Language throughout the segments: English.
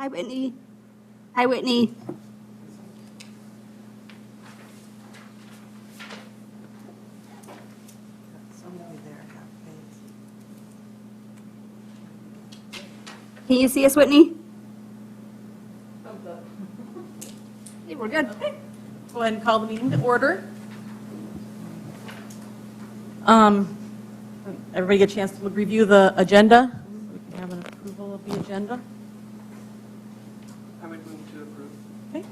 Hi, Whitney. Hi, Whitney. Somebody there half-baked. Can you see us, Whitney? Hey, we're good. Go ahead and call the meeting to order. Everybody get a chance to review the agenda? We can have an approval of the agenda. I would move to approve. Okay.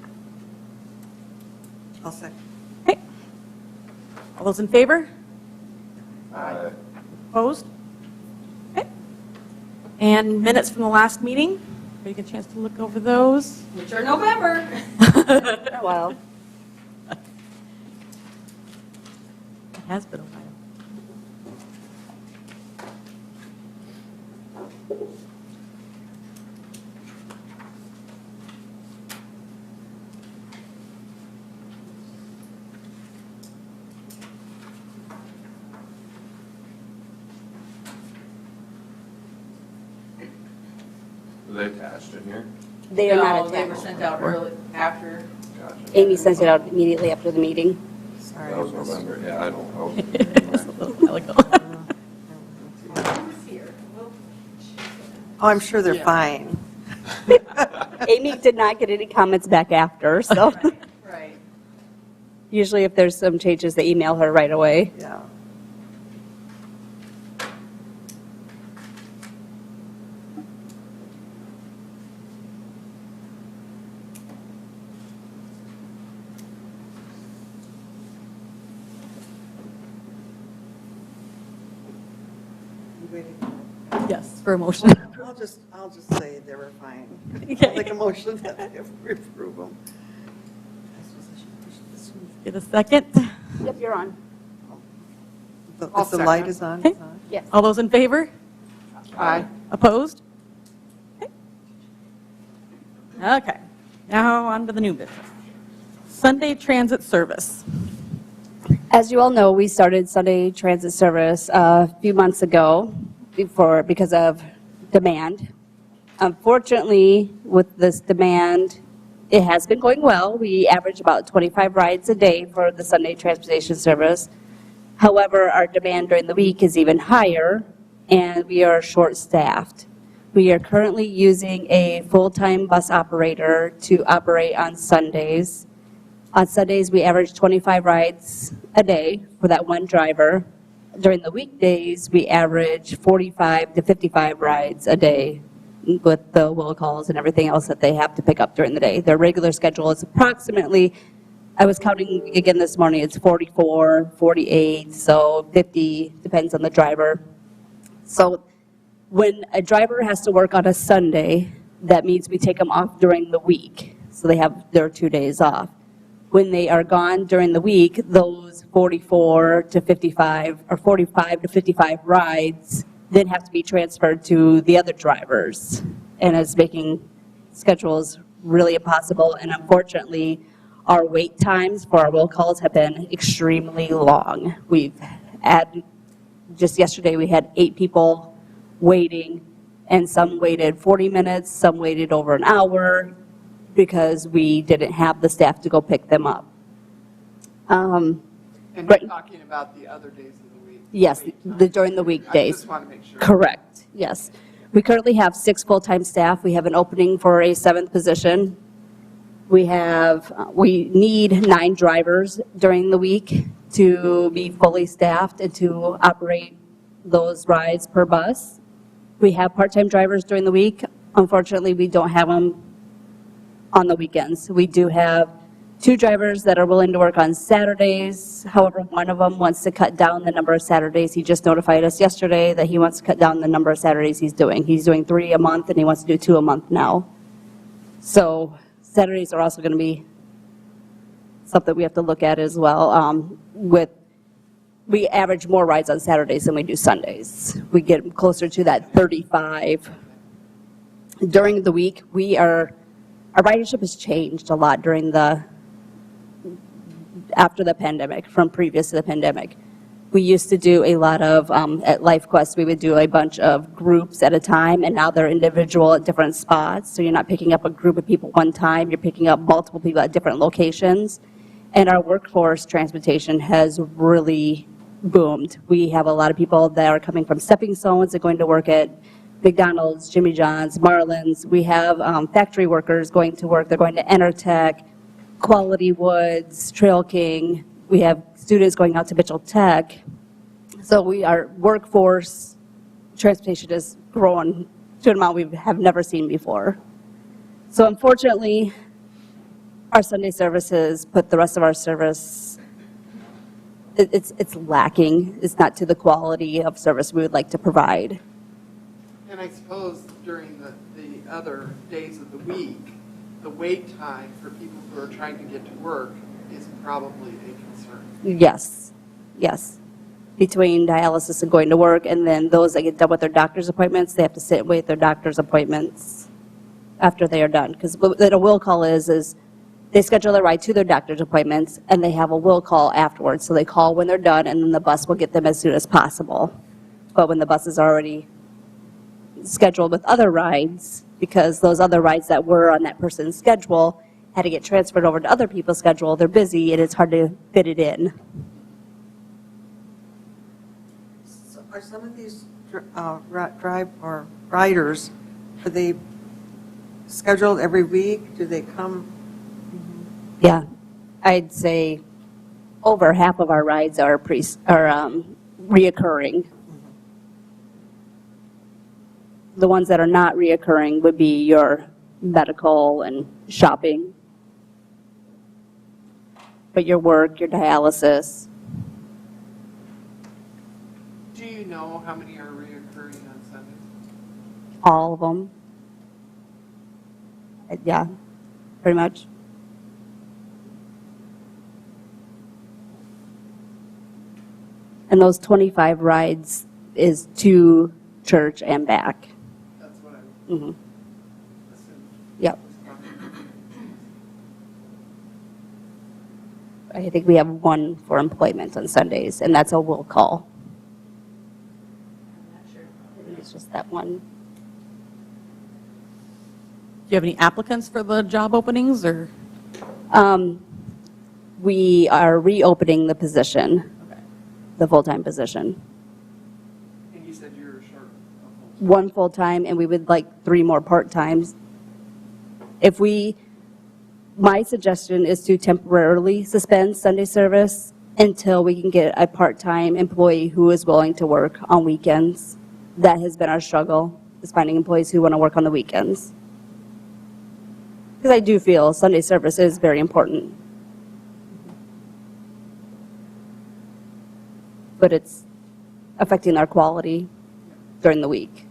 I'll second. Okay. All those in favor? Aye. Opposed? Okay. And minutes from the last meeting? Everybody get a chance to look over those? Which are November. It Well, has been a while. Were they attached in here? they are not They were attached. sent out early, after. Gotcha. Amy sent it out immediately after the meeting. Sorry. That was November, yeah, I don't know. Just a little while ago. Who's here? Oh, I'm sure they're fine. Amy did not get any comments back after, so Right. usually if there's some changes, they email her right away. Yeah. You waiting? Yes, for a motion. I'll just say they were fine. Okay. I'll make a motion that we approve them. Get a second. Yep, you're on. If the light is on, Okay. it's on. Yes. All those in favor? Aye. Opposed? Okay. Okay, now on to the new business. Sunday transit service. As you all know, we started Sunday transit service a few months ago because of demand. Unfortunately, with this demand, it has been going well. We average about 25 rides a day for the Sunday transportation service. However, our demand during the week is even higher, and we are short-staffed. We are currently using a full-time bus operator to operate on Sundays. On Sundays, we average 25 rides a day for that one driver. During the weekdays, we average 45 to 55 rides a day with the will calls and everything else that they have to pick up during the day. Their regular schedule is approximately, I was counting again this morning, it's 44, 48, so 50, depends on the driver. So when a driver has to work on a Sunday, that means we take them off during the week. So they have their 2 days off. When they are gone during the week, those 44 to 55 or 45 to 55 rides then have to be transferred to the other drivers. And it's making schedules really impossible. And unfortunately, our wait times for our will calls have been extremely long. We've had, just yesterday, we had 8 people waiting, and some waited 40 minutes, some waited over an hour, because we didn't have the staff to go pick them up. And Right. you're talking about the other days of the week? Yes, Wait time. during the I weekdays. just want to make sure. Correct, yes. We currently have 6 full-time staff. We have an opening for a 7th position. We need 9 drivers during the week to be fully staffed and to operate those rides per bus. We have part-time drivers during the week. Unfortunately, we don't have them on the weekends. We do have 2 drivers that are willing to work on Saturdays. However, one of them wants to cut down the number of Saturdays. He just notified us yesterday that he wants to cut down the number of Saturdays he's doing. He's doing 3 a month, and he wants to do 2 a month now. So Saturdays are also going to be something we have to look at as well. We average more rides on Saturdays than we do Sundays. We get closer to that 35. During the week, our ridership has changed a lot after the pandemic, from previous to the pandemic. We used to do a lot of, at LifeQuest, we would do a bunch of groups at a time, and now they're individual at different spots. So you're not picking up a group of people one time, you're picking up multiple people at different locations. And our workforce transportation has really boomed. We have a lot of people that are coming from stepping stones and going to work at McDonald's, Jimmy John's, Marlin's. We have factory workers going to work. They're going to Enertech, Quality Woods, Trail King. We have students going out to Mitchell Tech. So our workforce transportation is growing to an amount we have never seen before. So unfortunately, our Sunday services put the rest of our service, it's lacking. It's not to the quality of service we would like to provide. And I suppose during the other days of the week, the wait time for people who are trying to get to work is probably a concern. Yes, yes. Between dialysis and going to work, and then those that get done with their doctor's appointments, they have to sit and wait their doctor's appointments after they are done. Because what a will call is they schedule a ride to their doctor's appointments, and they have a will call afterwards. So they call when they're done, and then the bus will get them as soon as possible. But when the bus is already scheduled with other rides, because those other rides that were on that person's schedule had to get transferred over to other people's schedule, they're busy, and it's hard to fit it in. So are some of these drive or riders, are they scheduled every week? Do they come? Yeah, I'd say over half of our rides are reoccurring. The ones that are not reoccurring would be your medical and shopping. But your work, your dialysis. Do you know how many are reoccurring on Sundays? All of them. Yeah, pretty much. And those 25 rides is to church and back. That's what I Mm-hmm. assumed. Yep. I think we have one for employment on Sundays, and that's a will call. I'm not sure. It's just that one. Do you have any applicants for the job openings, or? We are reopening the position, Okay. the full-time position. And you said you were short of One full-time, and we would like 3 more part-times. My suggestion is to temporarily suspend Sunday service until we can get a part-time employee who is willing to work on weekends. That has been our struggle, is finding employees who want to work on the weekends. Because I do feel Sunday service is very important. But it's affecting our quality during the week.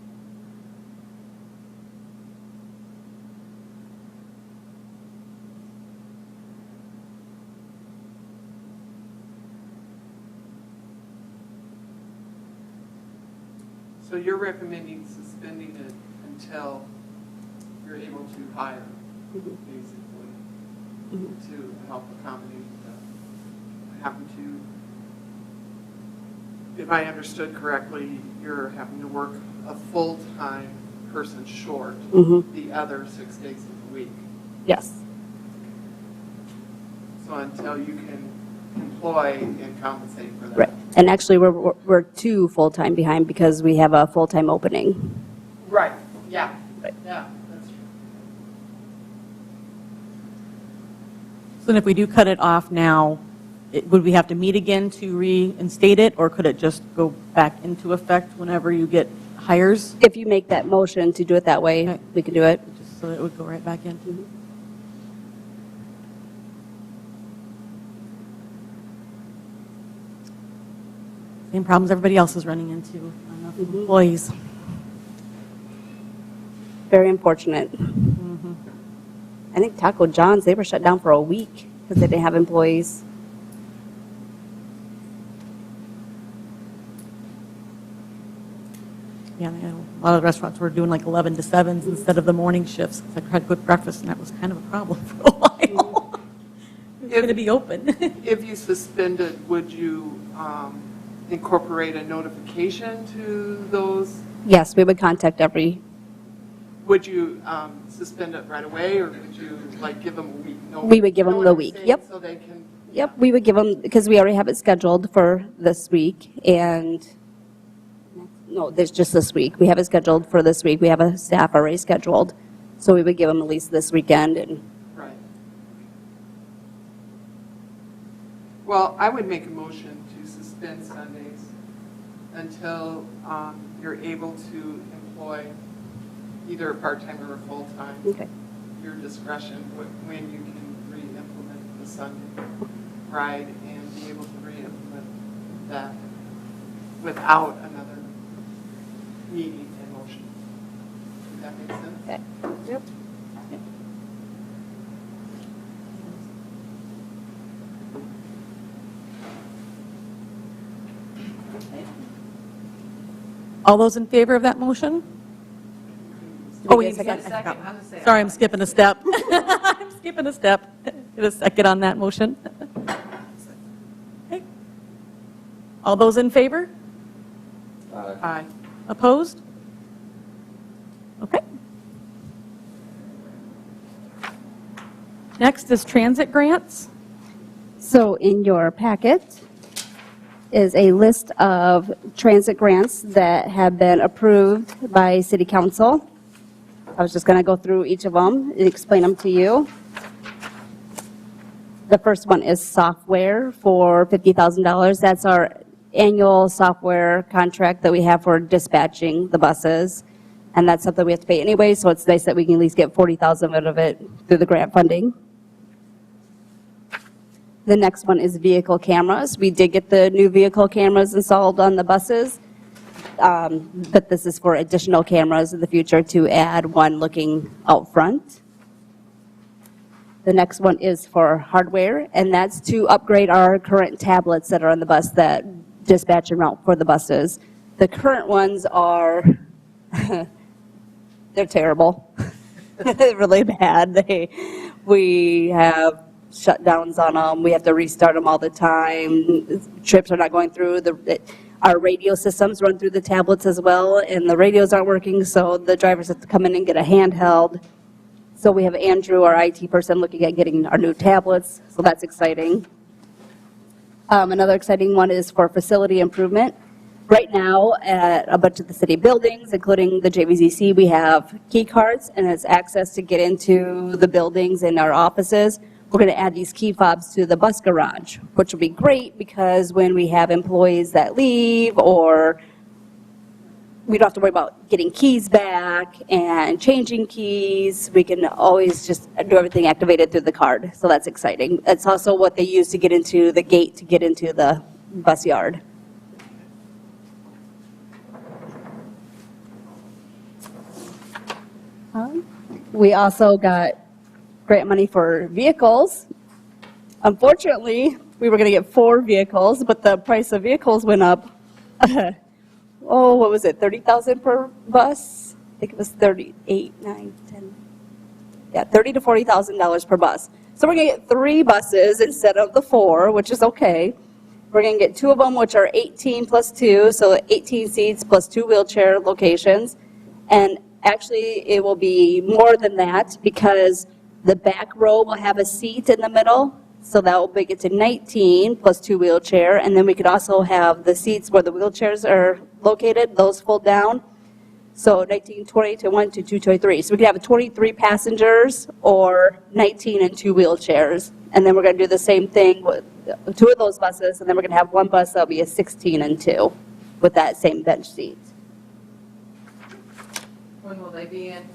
So you're recommending suspending it until you're able to hire, basically, to help accommodate having to, if I understood correctly, you're having to work a full-time person short the other 6 days of the week. Yes. So until you can employ and compensate for that. Right. And actually, we're 2 full-time behind because we have a full-time opening. Right, yeah. Right. Yeah, that's true. So then if we do cut it off now, would we have to meet again to reinstate it, or could it just go back into effect whenever you get hires? If you make that motion to do it that way, Okay. we can do it. Just so that it would go right back in? Same problems everybody else is running into, not enough employees. Very unfortunate. I think Taco John's, they were shut down for a week because they didn't have employees. Yeah, and a lot of the restaurants were doing like 11 to 7s instead of the morning shifts. I tried to cook breakfast, and that was kind of a problem for a while. It's going to be open. If you suspended, would you incorporate a notification to those? Yes, we would contact every, Would you suspend it right away, or would you like give them a week? We would give them the week, yep. So they can. yep, we would give them, because we already have it scheduled for this week, and, no, there's just this week. We have it scheduled for this week. We have a staff already scheduled. So we would give them at least this weekend, and Right. Well, I would make a motion to suspend Sundays until you're able to employ either a part-time or a full-time. okay. Your discretion when you can re-implement the Sunday ride and be able to re-implement that without another meeting in motion. Does that make sense? Okay. Yep. All those in favor of that motion? we Oh, get a you second? said- Second, I'm just saying. Sorry, I'm skipping a step. I'm skipping a step. Get a second on that motion. Okay. All those in favor? Aye. Opposed? Okay. Next is transit grants. So in your packet is a list of transit grants that have been approved by City Council. I was just going to go through each of them and explain them to you. The first one is software for $50,000. That's our annual software contract that we have for dispatching the buses. And that's something we have to pay anyway, so it's nice that we can at least get $40,000 out of it through the grant funding. The next one is vehicle cameras. We did get the new vehicle cameras installed on the buses, but this is for additional cameras in the future to add one looking out front. The next one is for hardware, and that's to upgrade our current tablets that are on the bus that dispatch and route for the buses. The current ones are, they're terrible. They're really bad. We have shutdowns on them. We have to restart them all the time. Trips are not going through. Our radio systems run through the tablets as well, and the radios aren't working, so the drivers have to come in and get a handheld. So we have Andrew, our IT person, looking at getting our new tablets, so that's exciting. Another exciting one is for facility improvement. Right now, at a bunch of the city buildings, including the JVZC, we have key cards, and it's access to get into the buildings and our offices. We're going to add these key fobs to the bus garage, which will be great because when we have employees that leave, or we don't have to worry about getting keys back and changing keys, we can always just do everything activated through the card. So that's exciting. That's also what they use to get into the gate to get into the bus yard. We also got grant money for vehicles. Unfortunately, we were going to get 4 vehicles, but the price of vehicles went up. What was it, 30,000 per bus? I think it was 38, 9, 10. Yeah, $30,000 to $40,000 per bus. So we're going to get 3 buses instead of the 4, which is okay. We're going to get 2 of them, which are 18 plus 2, so 18 seats plus 2 wheelchair locations. And actually, it will be more than that because the back row will have a seat in the middle, so that will make it to 19 plus 2 wheelchair. And then we could also have the seats where the wheelchairs are located, those fold down. So 19, 20, 21, 22, 23. So we could have 23 passengers or 19 and 2 wheelchairs. And then we're going to do the same thing with 2 of those buses, and then we're going to have 1 bus that'll be a 16 and 2 with that same bench seat. When will they be in?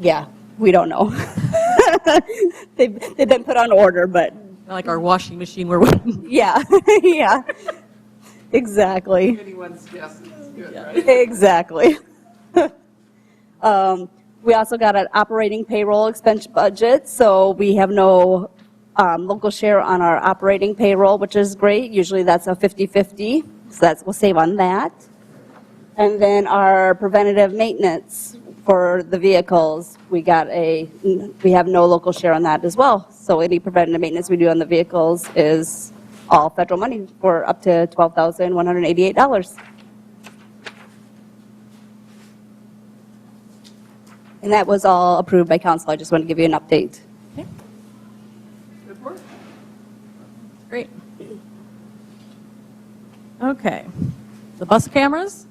Yeah, we don't know. They've been put on order, but Like our washing machine, we're waiting. yeah, yeah, exactly, Anyone's guess is good, Yeah. right? exactly. We also got an operating payroll expense budget, so we have no local share on our operating payroll, which is great. Usually that's a 50-50, so we'll save on that. And then our preventative maintenance for the vehicles, we have no local share on that as well. So any preventative maintenance we do on the vehicles is all federal money for up to $12,188. And that was all approved by council. I just want to give you an update. Okay. Good work. Great. Okay. The bus cameras?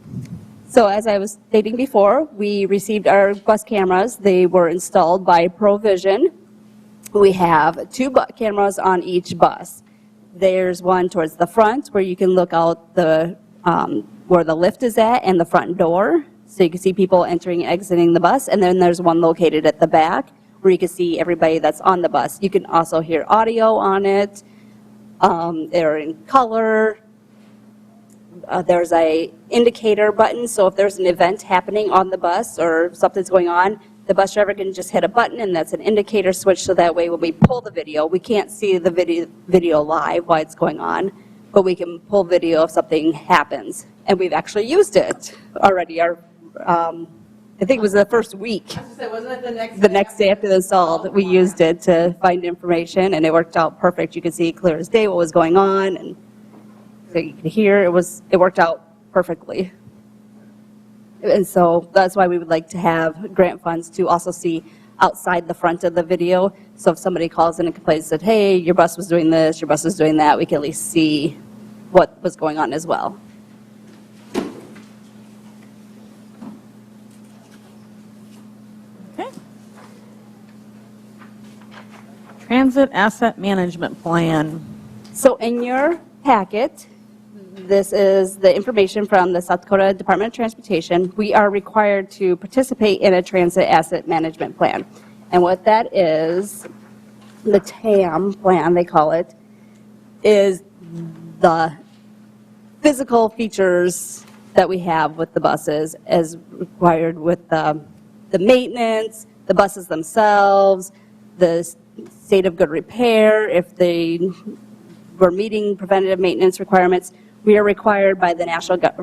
So as I was stating before, we received our bus cameras. They were installed by Provision. We have 2 cameras on each bus. There's one towards the front where you can look out the where the lift is at and the front door, so you can see people entering and exiting the bus. And then there's one located at the back where you can see everybody that's on the bus. You can also hear audio on it. They're in color. There's a indicator button, so if there's an event happening on the bus or something's going on, the bus driver can just hit a button, and that's an indicator switch, so that way when we pull the video, we can't see the video live while it's going on, but we can pull video if something happens. And we've actually used it already. I think it was the first week. I was gonna say, wasn't it The next day after the installed, we used it to find information, and it worked out perfect. You could see clear as day what was going on, and so you could hear. It worked out perfectly. And so that's why we would like to have grant funds to also see outside the front of the video. So if somebody calls in and complains that, hey, your bus was doing this, your bus was doing that, we can at least see what was going on as well. Okay. Transit Asset Management Plan. So in your packet, this is the information from the South Dakota Department of Transportation. We are required to participate in a transit asset management plan. And what that is, the TAM plan, they call it, is the physical features that we have with the buses as required with the maintenance, the buses themselves, the state of good repair, if they were meeting preventative maintenance requirements. We are required by the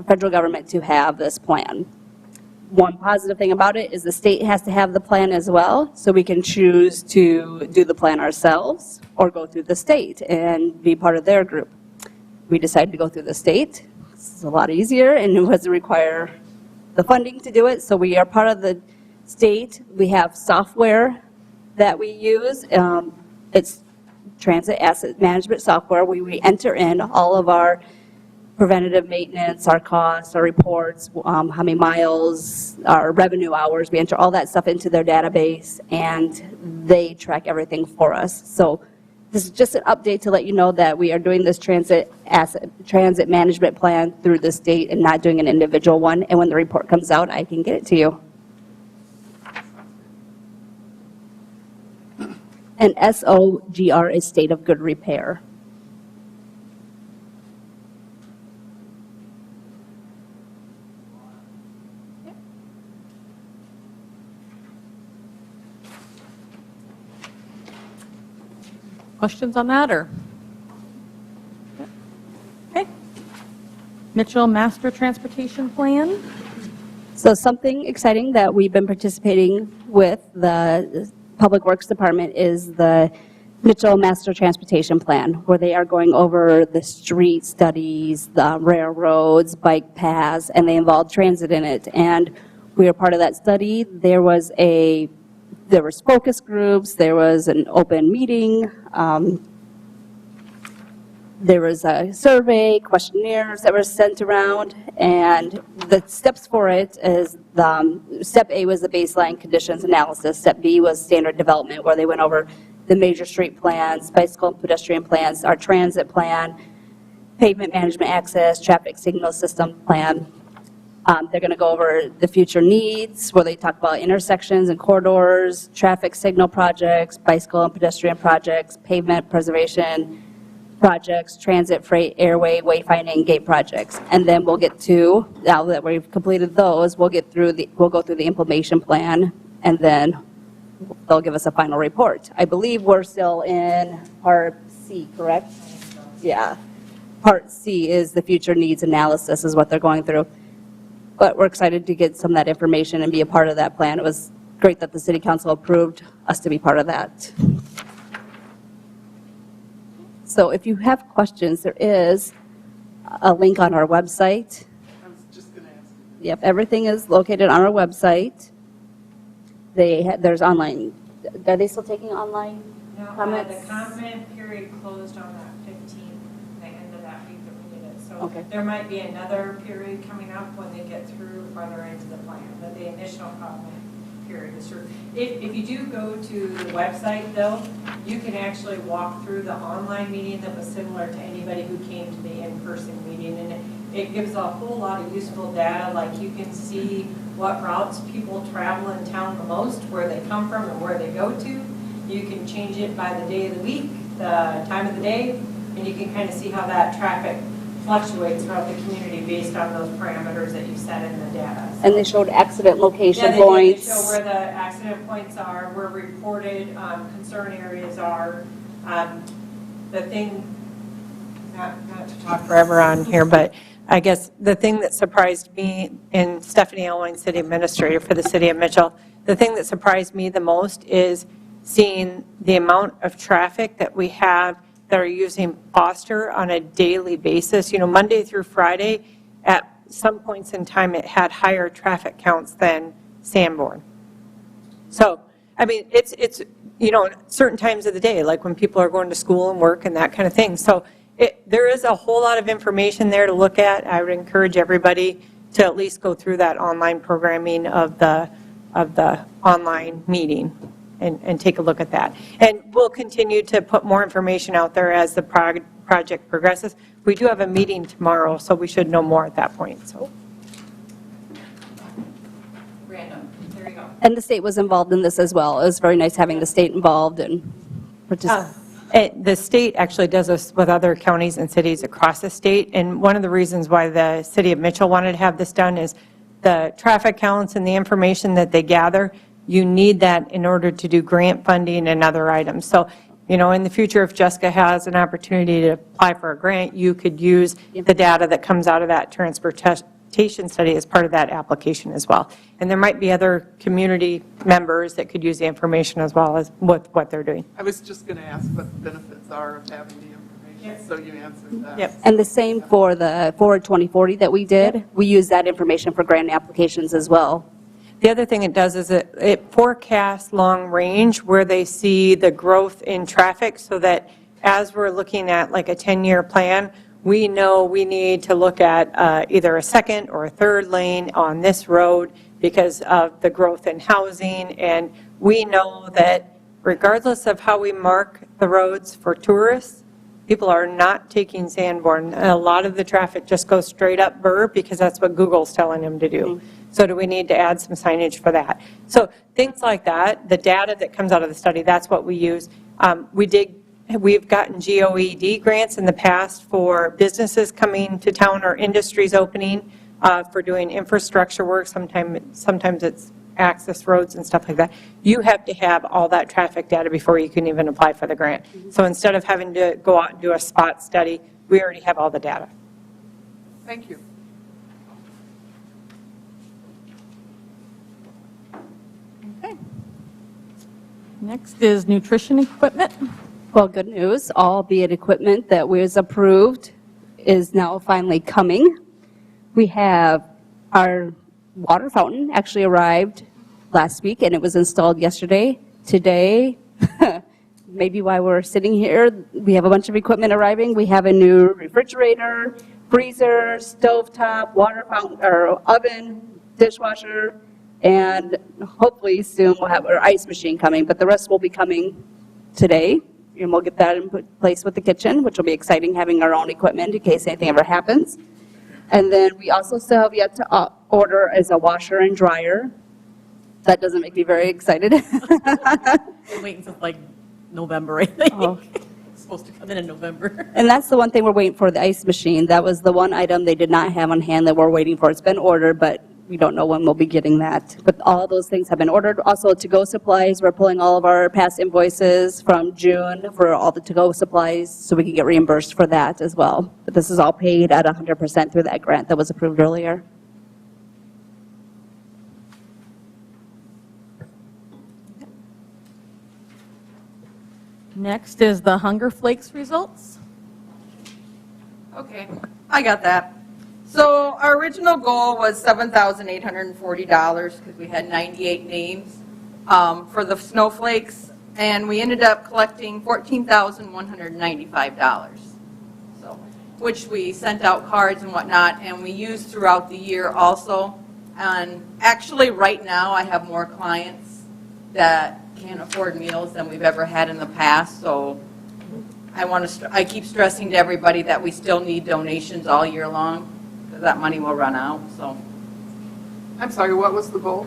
federal government to have this plan. One positive thing about it is the state has to have the plan as well, so we can choose to do the plan ourselves or go through the state and be part of their group. We decided to go through the state. It's a lot easier, and it doesn't require the funding to do it, so we are part of the state. We have software that we use. It's transit asset management software. We enter in all of our preventative maintenance, our costs, our reports, how many miles, our revenue hours. We enter all that stuff into their database, and they track everything for us. So this is just an update to let you know that we are doing this transit management plan through the state and not doing an individual one. And when the report comes out, I can get it to you. And SOGR is state of good repair. Questions on that, or? Okay. Mitchell Master Transportation Plan. So something exciting that we've been participating with the Public Works Department is the Mitchell Master Transportation Plan, where they are going over the street studies, the railroads, bike paths, and they involve transit in it. And we are part of that study. There was focus groups, there was an open meeting, there was a survey, questionnaires that were sent around, and the steps for it is, step A was the baseline conditions analysis, step B was standard development, where they went over the major street plans, bicycle and pedestrian plans, our transit plan, pavement management access, traffic signal system plan. They're going to go over the future needs, where they talk about intersections and corridors, traffic signal projects, bicycle and pedestrian projects, pavement preservation projects, transit, freight, airway, wayfinding, gate projects. And then we'll get to, now that we've completed those, we'll go through the implementation plan, and then they'll give us a final report. I believe we're still in Part C, correct? Yeah. Part C is the future needs analysis is what they're going through. But we're excited to get some of that information and be a part of that plan. It was great that the City Council approved us to be part of that. So if you have questions, there is a link on our website. I was just going to ask. Yep, everything is located on our website. There's online, are they still taking online No, comments? the comment period closed on that 15th, the end of that week that we did it. So Okay. there might be another period coming up when they get through farther into the plan, but the initial comment period is through. If you do go to the website though, you can actually walk through the online meeting that was similar to anybody who came to the in-person meeting. And it gives a whole lot of useful data, like you can see what routes people travel in town the most, where they come from and where they go to. You can change it by the day of the week, the time of the day, and you can kind of see how that traffic fluctuates throughout the community based on those parameters that you set in the data. So, And they showed accident location yeah, they did. points. They show where the accident points are, where reported concern areas are. The thing, not to talk forever on here, but I guess the thing that surprised me, and Stephanie Elwine, City Administrator for the City of Mitchell, the thing that surprised me the most is seeing the amount of traffic that we have that are using Foster on a daily basis. You know, Monday through Friday, at some points in time, it had higher traffic counts than Sanborn. So, I mean, it's you know, certain times of the day, like when people are going to school and work and that kind of thing. So there is a whole lot of information there to look at. I would encourage everybody to at least go through that online programming of the online meeting and take a look at that. And we'll continue to put more information out there as the project progresses. We do have a meeting tomorrow, so we should know more at that point. So. Random, there you go. And the state was involved in this as well. It was very nice having the state involved and The state actually does this with other counties and cities across the state, and one of the reasons why the City of Mitchell wanted to have this done is the traffic counts and the information that they gather, you need that in order to do grant funding and other items. So, you know, in the future, if Jessica has an opportunity to apply for a grant, you could use the data that comes out of that transportation study as part of that application as well. And there might be other community members that could use the information as well as what they're doing. I was just going to ask what the benefits are of having the information, so you answered that. Yep. And the same for the Forward 2040 that we did. We use that information for grant applications as well. The other thing it does is it forecasts long range where they see the growth in traffic, so that as we're looking at like a 10-year plan, we know we need to look at either a second or a third lane on this road because of the growth in housing. And we know that regardless of how we mark the roads for tourists, people are not taking Sanborn. A lot of the traffic just goes straight up Burr because that's what Google's telling them to do. So do we need to add some signage for that? So things like that, the data that comes out of the study, that's what we use. We've gotten GOED grants in the past for businesses coming to town or industries opening for doing infrastructure work. Sometimes it's access roads and stuff like that. You have to have all that traffic data before you can even apply for the grant. So instead of having to go out and do a spot study, we already have all the data. Thank you. Okay. Next is nutrition equipment. Well, good news, albeit equipment that was approved is now finally coming. We have our water fountain actually arrived last week and it was installed yesterday. Today, maybe while we're sitting here, we have a bunch of equipment arriving. We have a new refrigerator, freezer, stovetop, water fountain, or oven, dishwasher, and hopefully soon we'll have our ice machine coming, but the rest will be coming today. And we'll get that in place with the kitchen, which will be exciting, having our own equipment in case anything ever happens. And then we also still have yet to order as a washer and dryer. That doesn't make me very excited. We're waiting since like November, I think. Oh. It's supposed to come in November. And that's the one thing we're waiting for, the ice machine. That was the one item they did not have on hand that we're waiting for. It's been ordered, but we don't know when we'll be getting that. But all those things have been ordered. Also, to-go supplies, we're pulling all of our past invoices from June for all the to-go supplies so we can get reimbursed for that as well. But this is all paid at 100% through that grant that was approved earlier. Next is the Hunger Flakes results. Okay, I got that. So our original goal was $7,840 because we had 98 names for the snowflakes, and we ended up collecting $14,195. So, which we sent out cards and whatnot, and we used throughout the year also. And actually, right now, I have more clients that can't afford meals than we've ever had in the past. So I keep stressing to everybody that we still need donations all year long, because that money will run out, so. I'm sorry, what was the goal?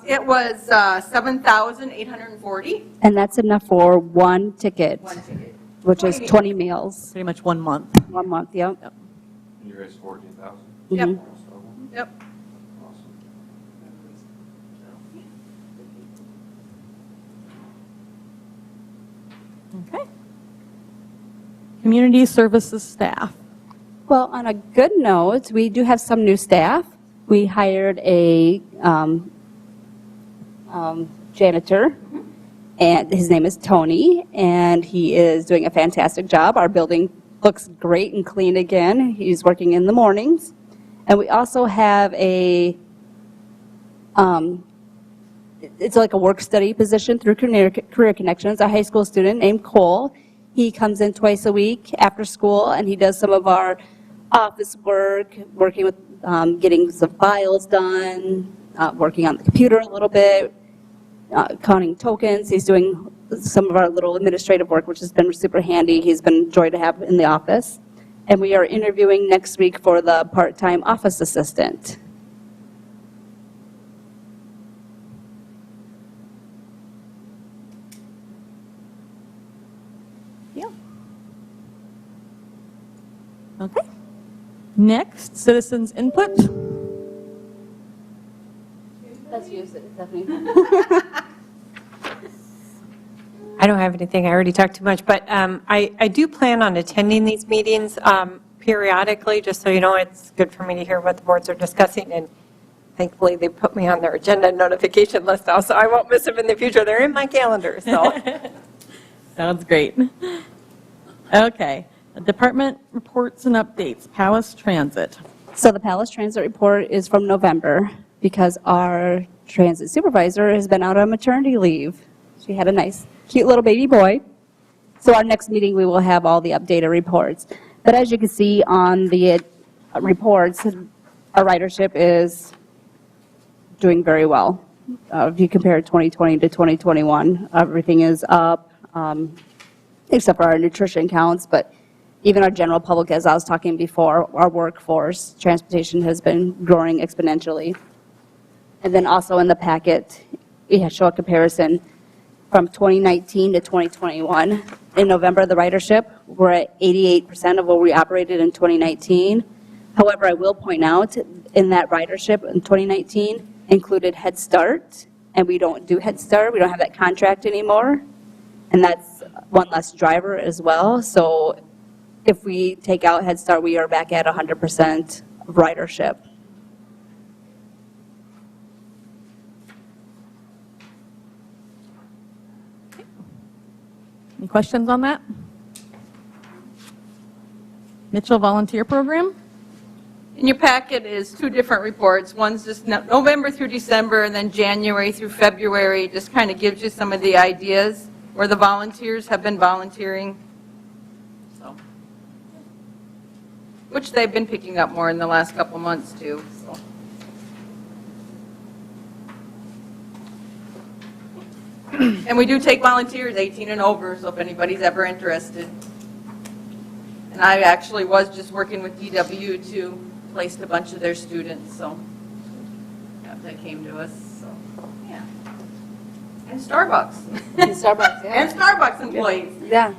It was 7,840, And that's enough for one ticket, one ticket. which is 20 meals, Pretty much 1 month. 1 month, yep. And you raised 14,000? Yep, Mhm. yep. Awesome. Okay. Community services staff. Well, on a good note, we do have some new staff. We hired a janitor, and his name is Tony, and he is doing a fantastic job. Our building looks great and clean again. He's working in the mornings. And we also have it's like a work study position through Career Connections, a high school student named Cole. He comes in twice a week after school, and he does some of our office work, working with getting some files done, working on the computer a little bit, counting tokens. He's doing some of our little administrative work, which has been super handy. He's been a joy to have in the office. And we are interviewing next week for the part-time office assistant. Yeah. Okay. Next, citizens input. Let's use it, Stephanie. I don't have anything, I already talked too much, but I do plan on attending these meetings periodically, just so you know, it's good for me to hear what the boards are discussing, and thankfully they put me on their agenda notification list now, so I won't miss them in the future. They're in my calendar, so. Sounds great. Okay. Department reports and updates. Palace Transit. So the Palace Transit report is from November because our transit supervisor has been out on maternity leave. She had a nice, cute little baby boy. So our next meeting, we will have all the updated reports. But as you can see on the reports, our ridership is doing very well. If you compare 2020 to 2021, everything is up, except for our nutrition counts. But even our general public, as I was talking before, our workforce, transportation has been growing exponentially. And then also in the packet, we show a comparison from 2019 to 2021. In November, the ridership, we're at 88% of what we operated in 2019. However, I will point out, in that ridership in 2019 included Head Start, and we don't do Head Start. We don't have that contract anymore. And that's one less driver as well. So if we take out Head Start, we are back at 100% of ridership. Any questions on that? Mitchell Volunteer Program. In your packet is two different reports. One's just November through December, and then January through February. Just kind of gives you some of the ideas where the volunteers have been volunteering. So, which they've been picking up more in the last couple months too. So. And we do take volunteers 18 and over, so if anybody's ever interested. And I actually was just working with DW to placed a bunch of their students, so yeah, that came to us, so yeah. And Starbucks. And Starbucks, yeah. And Starbucks employees. Yeah.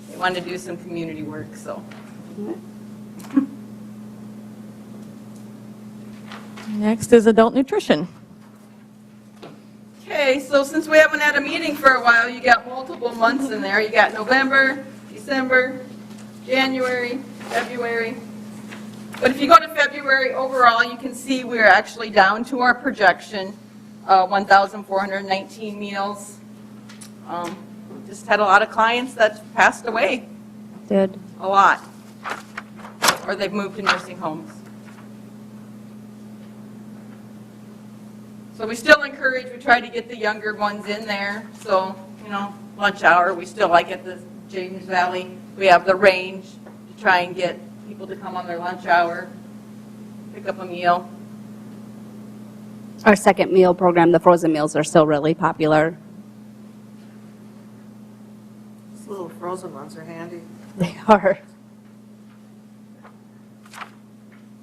They wanted to do some community work, so. Next is adult nutrition. Okay, so since we haven't had a meeting for a while, you got multiple months in there. You got November, December, January, February. But if you go to February overall, you can see we're actually down to our projection, 1,419 meals just had a lot of clients that passed away, Did. a lot. Or they've moved to nursing homes. So we still encourage, we try to get the younger ones in there. So, lunch hour, we still like at the James Valley, we have the range to try and get people to come on their lunch hour, pick up a meal. Our second meal program, the frozen meals are still really popular. These little frozen ones are handy. They are.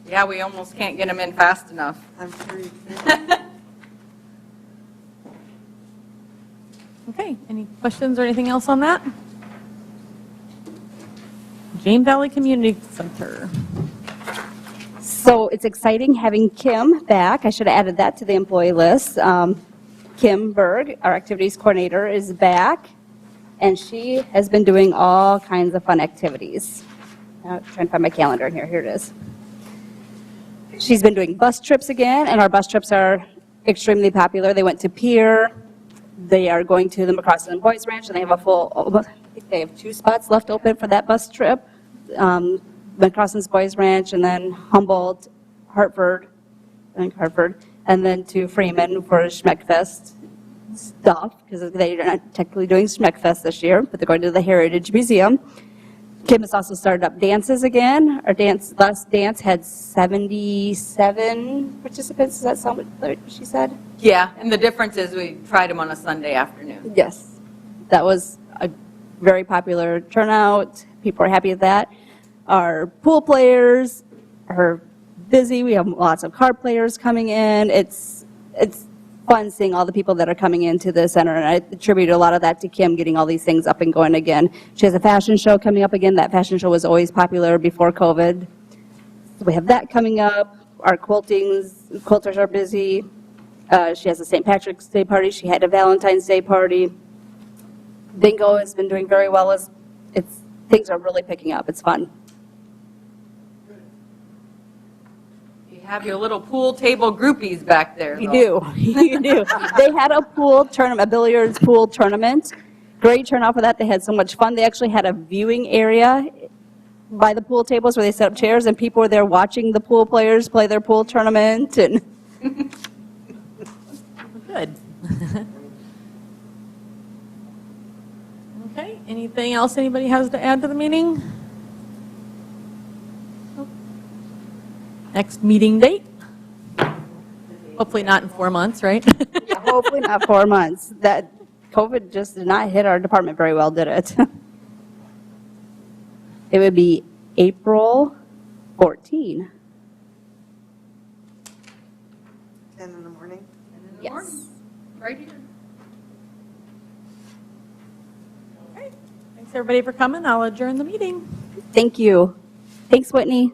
Yeah, we almost can't get them in fast enough. I'm sure you can. Okay, any questions or anything else on that? James Valley Community Center. So it's exciting having Kim back. I should have added that to the employee list. Kim Berg, our activities coordinator, is back, and she has been doing all kinds of fun activities. I'm trying to find my calendar here. Here it is. She's been doing bus trips again, and our bus trips are extremely popular. They went to Pier. They are going to the McCrossin Boys Ranch, and they have I think they have 2 spots left open for that bus trip. McCrossin's Boys Ranch, and then Humboldt, Hartford, and then to Freeman for Schmeckfest stuff, because they're not technically doing Schmeckfest this year, but they're going to the Heritage Museum. Kim has also started up dances again. Our last dance had 77 participants. Does that sound what she said? Yeah, and the difference is we tried them on a Sunday afternoon. Yes. That was a very popular turnout. People are happy with that. Our pool players are busy. We have lots of card players coming in. It's fun seeing all the people that are coming into the center, and I attribute a lot of that to Kim getting all these things up and going again. She has a fashion show coming up again. That fashion show was always popular before COVID. So we have that coming up. Our quilters are busy. She has a St. Patrick's Day party. She had a Valentine's Day party. Bingo has been doing very well. Things are really picking up. It's fun. You have your little pool table groupies back there. You though. do. You do. They had a pool tournament, a billiards pool tournament. Great turnout for that. They had so much fun. They actually had a viewing area by the pool tables where they set up chairs, and people were there watching the pool players play their pool tournament. And Good. Okay, anything else anybody has to add to the meeting? Next meeting date? Hopefully not in 4 months, right? yeah, hopefully not 4 months. That COVID just did not hit our department very well, did it? It would be April 14. 10 in the morning. Yes. Right here. Okay, thanks everybody for coming. I'll adjourn the meeting. Thank you. Thanks, Whitney.